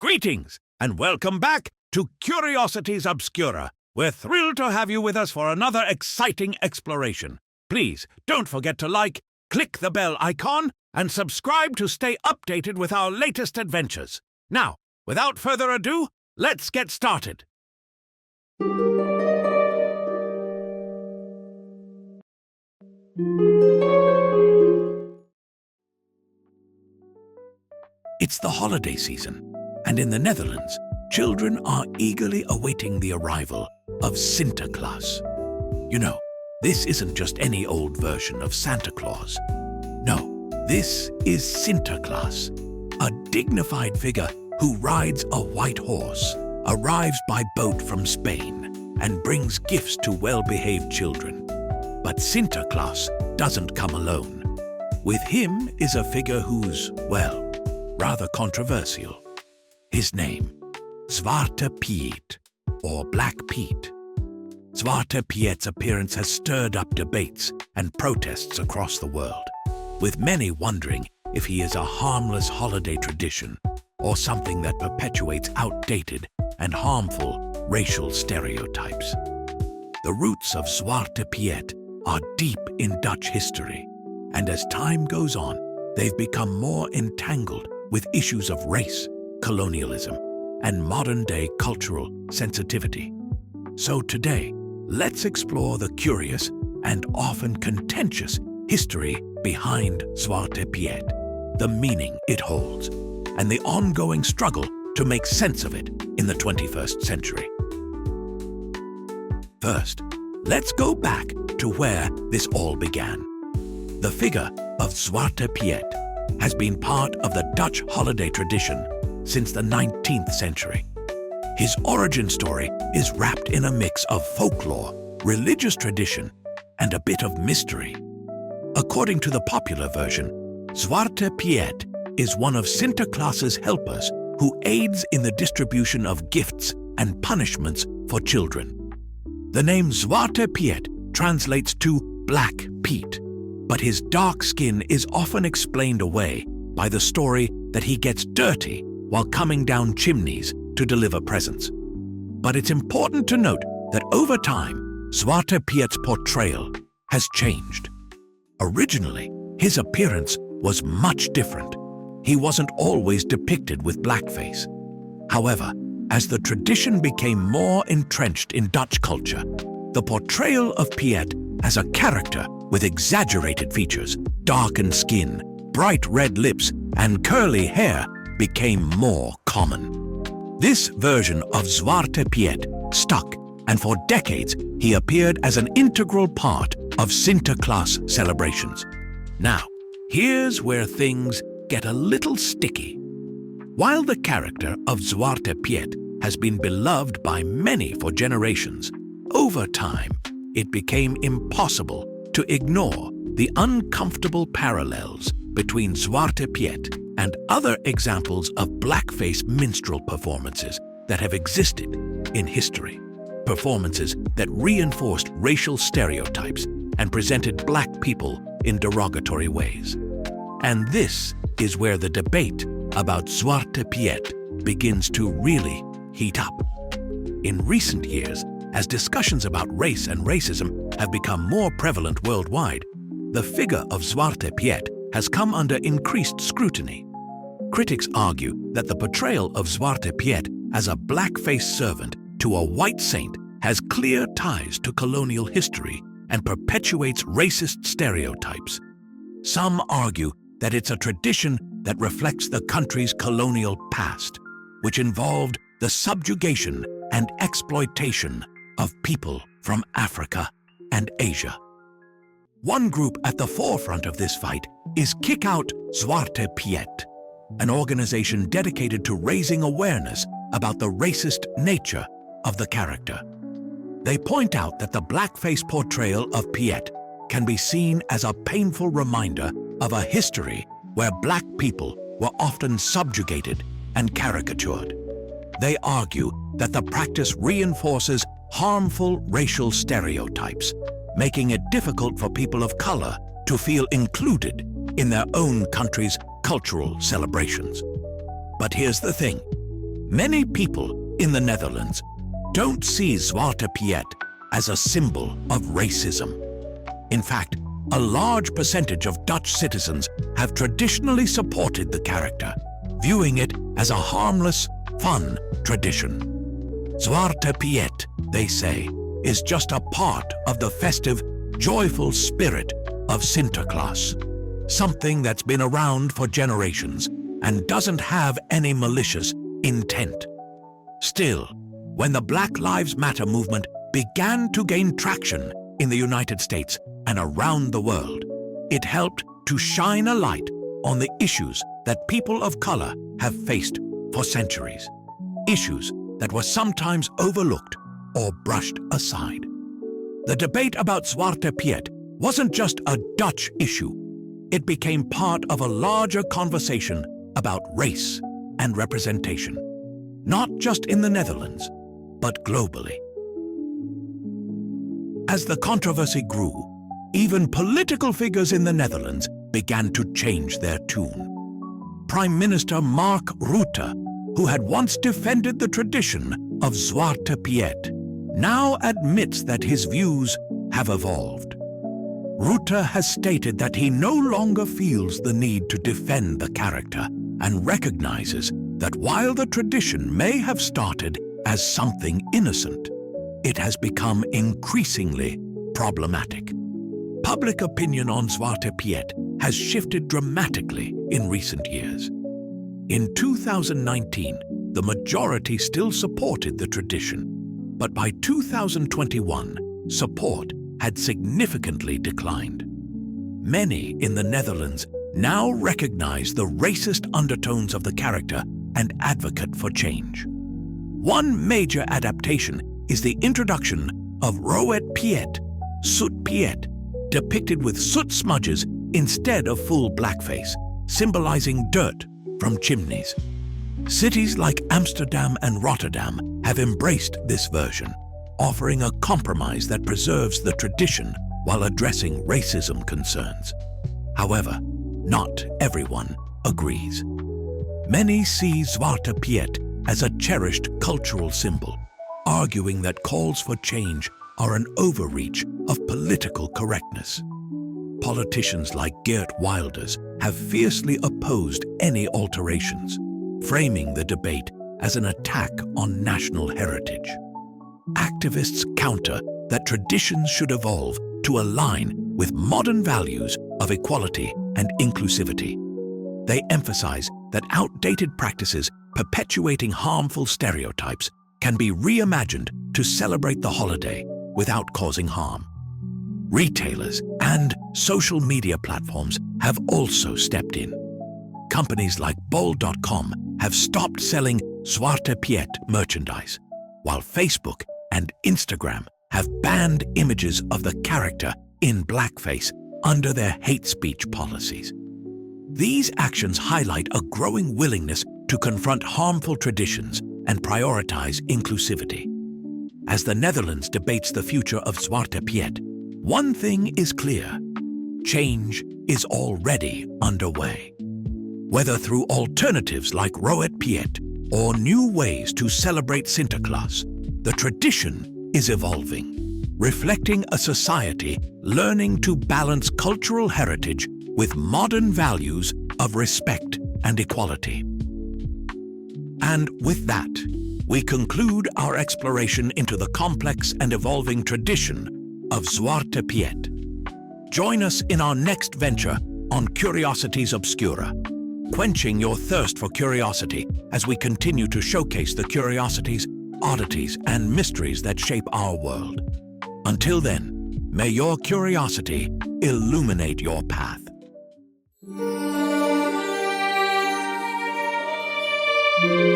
Greetings, and welcome back to Curiosities Obscura. We're thrilled to have you with us for another exciting exploration. Please don't forget to like, click the bell icon, and subscribe to stay updated with our latest adventures. Now, without further ado, let's get started. It's the holiday season, and in the Netherlands, children are eagerly awaiting the arrival of Sinterklaas. You know, this isn't just any old version of Santa Claus. No, this is Sinterklaas, a dignified figure who rides a white horse, arrives by boat from Spain, and brings gifts to well-behaved children. But Sinterklaas doesn't come alone. With him is a figure who's, well, rather controversial. His name, Zwarte Piet, or Black Pete. Zwarte Piet's appearance has stirred up debates and protests across the world, with many wondering if he is a harmless holiday tradition or something that perpetuates outdated and harmful racial stereotypes. The roots of Zwarte Piet are deep in Dutch history, and as time goes on, they've become more entangled with issues of race, colonialism, and modern-day cultural sensitivity. So today, let's explore the curious and often contentious history behind Zwarte Piet, the meaning it holds, and the ongoing struggle to make sense of it in the 21st century. First, let's go back to where this all began. The figure of Zwarte Piet has been part of the Dutch holiday tradition since the 19th century. His origin story is wrapped in a mix of folklore, religious tradition, and a bit of mystery. According to the popular version, Zwarte Piet is one of Sinterklaas's helpers who aids in the distribution of gifts and punishments for children. The name Zwarte Piet translates to Black Pete, but his dark skin is often explained away by the story that he gets dirty while coming down chimneys to deliver presents. But it's important to note that over time, Zwarte Piet's portrayal has changed. Originally, his appearance was much different. He wasn't always depicted with blackface. However, as the tradition became more entrenched in Dutch culture, the portrayal of Piet as a character with exaggerated features, darkened skin, bright red lips, and curly hair became more common. This version of Zwarte Piet stuck, and for decades he appeared as an integral part of Sinterklaas celebrations. Now, here's where things get a little sticky. While the character of Zwarte Piet has been beloved by many for generations, over time it became impossible to ignore the uncomfortable parallels between Zwarte Piet and other examples of blackface minstrel performances that have existed in history. Performances that reinforced racial stereotypes and presented black people in derogatory ways. And this is where the debate about Zwarte Piet begins to really heat up. In recent years, as discussions about race and racism have become more prevalent worldwide, the figure of Zwarte Piet has come under increased scrutiny. Critics argue that the portrayal of Zwarte Piet as a black-faced servant to a white saint has clear ties to colonial history and perpetuates racist stereotypes. Some argue that it's a tradition that reflects the country's colonial past, which involved the subjugation and exploitation of people from Africa and Asia. One group at the forefront of this fight is Kick Out Zwarte Piet, an organization dedicated to raising awareness about the racist nature of the character. They point out that the blackface portrayal of Piet can be seen as a painful reminder of a history where black people were often subjugated and caricatured. They argue that the practice reinforces harmful racial stereotypes, making it difficult for people of color to feel included in their own country's cultural celebrations. But here's the thing. Many people in the Netherlands don't see Zwarte Piet as a symbol of racism. In fact, a large percentage of Dutch citizens have traditionally supported the character, viewing it as a harmless, fun tradition. Zwarte Piet, they say, is just a part of the festive, joyful spirit of Sinterklaas, something that's been around for generations and doesn't have any malicious intent. Still, when the Black Lives Matter movement began to gain traction in the United States and around the world, it helped to shine a light on the issues that people of color have faced for centuries, issues that were sometimes overlooked or brushed aside. The debate about Zwarte Piet wasn't just a Dutch issue. It became part of a larger conversation about race and representation, not just in the Netherlands, but globally. As the controversy grew, even political figures in the Netherlands began to change their tune. Prime Minister Mark Rutte, who had once defended the tradition of Zwarte Piet, now admits that his views have evolved. Rutte has stated that he no longer feels the need to defend the character and recognizes that while the tradition may have started as something innocent, it has become increasingly problematic. Public opinion on Zwarte Piet has shifted dramatically in recent years. In 2019, the majority still supported the tradition, but by 2021, support had significantly declined. Many in the Netherlands now recognize the racist undertones of the character and advocate for change. One major adaptation is the introduction of 𝙃𝙧𝙧𝙢𝙀 Piet, soot Piet, depicted with soot smudges instead of full blackface, symbolizing dirt from chimneys. Cities like Amsterdam and Rotterdam have embraced this version, offering a compromise that preserves the tradition while addressing racism concerns. However, not everyone agrees. Many see Zwarte Piet as a cherished cultural symbol, arguing that calls for change are an overreach of political correctness. Politicians like Geert Wilders have fiercely opposed any alterations, framing the debate as an attack on national heritage. Activists counter that traditions should evolve to align with modern values of equality and inclusivity. They emphasize that outdated practices perpetuating harmful stereotypes can be reimagined to celebrate the holiday without causing harm. Retailers and social media platforms have also stepped in. Companies like bol.com have stopped selling Zwarte Piet merchandise, while Facebook and Instagram have banned images of the character in blackface under their hate speech policies. These actions highlight a growing willingness to confront harmful traditions and prioritize inclusivity. As the Netherlands debates the future of Zwarte Piet, one thing is clear: change is already underway. Whether through alternatives like 𝙃𝙧𝙧𝙢𝙀 Piet or new ways to celebrate Sinterklaas, the tradition is evolving, reflecting a society learning to balance cultural heritage with modern values of respect and equality. And with that, we conclude our exploration into the complex and evolving tradition of Zwarte Piet. Join us in our next venture on Curiosities Obscura, quenching your thirst for curiosity as we continue to showcase the curiosities, oddities, and mysteries that shape our world. Until then, may your curiosity illuminate your path. Thank you.